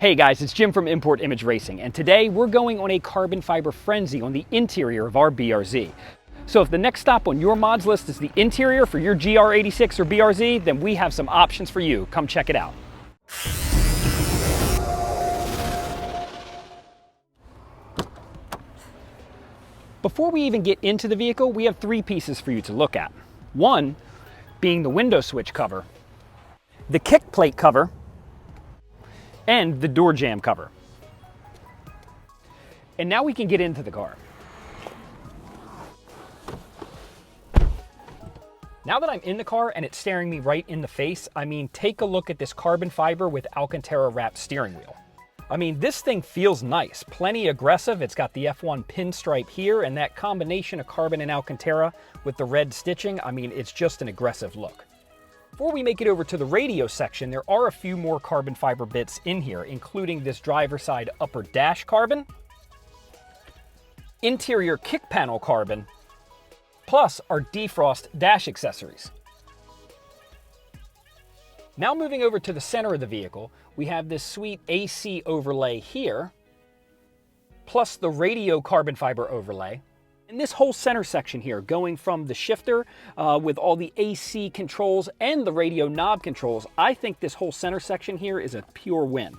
Hey guys, it's Jim from Import Image Racing, and today we're going on a carbon fiber frenzy on the interior of our BRZ. So if the next stop on your mods list is the interior for your GR86 or BRZ, then we have some options for you. Come check it out. Before we even get into the vehicle, we have three pieces for you to look at. One being the window switch cover, the kick plate cover, and the door jamb cover. And now we can get into the car. Now that I'm in the car and it's staring me right in the face, take a look at this carbon fiber with Alcantara wrapped steering wheel. This thing feels nice, plenty aggressive. It's got the F1 pinstripe here, and that combination of carbon and Alcantara with the red stitching, it's just an aggressive look. Before we make it over to the radio section, there are a few more carbon fiber bits in here, including this driver side upper dash carbon, interior kick panel carbon, plus our defrost dash accessories. Now moving over to the center of the vehicle, we have this sweet AC overlay here, plus the radio carbon fiber overlay. And this whole center section here, going from the shifter with all the AC controls and the radio knob controls, I think this whole center section here is a pure win.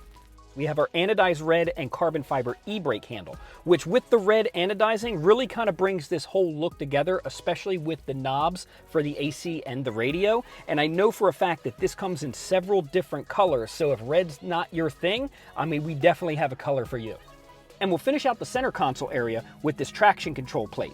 We have our anodized red and carbon fiber e-brake handle, which with the red anodizing really kind of brings this whole look together, especially with the knobs for the AC and the radio. And I know for a fact that this comes in several different colors, so if red's not your thing, we definitely have a color for you. And we'll finish out the center console area with this traction control plate.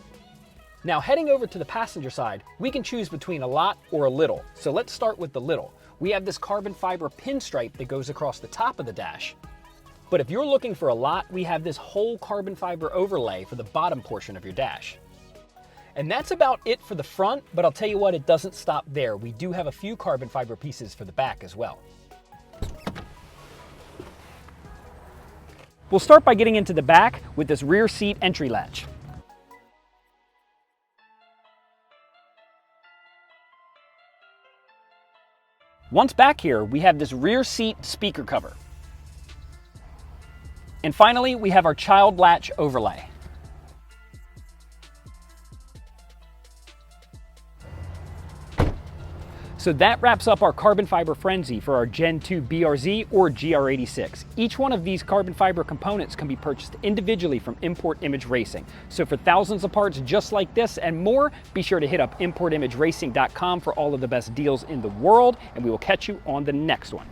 Now heading over to the passenger side, we can choose between a lot or a little. So let's start with the little. We have this carbon fiber pinstripe that goes across the top of the dash. But if you're looking for a lot, we have this whole carbon fiber overlay for the bottom portion of your dash. And that's about it for the front, but I'll tell you what, it doesn't stop there. We do have a few carbon fiber pieces for the back as well. We'll start by getting into the back with this rear seat entry latch. Once back here, we have this rear seat speaker cover. And finally, we have our child latch overlay. So that wraps up our carbon fiber frenzy for our Gen 2 BRZ or GR86. Each one of these carbon fiber components can be purchased individually from Import Image Racing. So for thousands of parts just like this and more, be sure to hit up importimageracing.com for all of the best deals in the world, and we will catch you on the next one.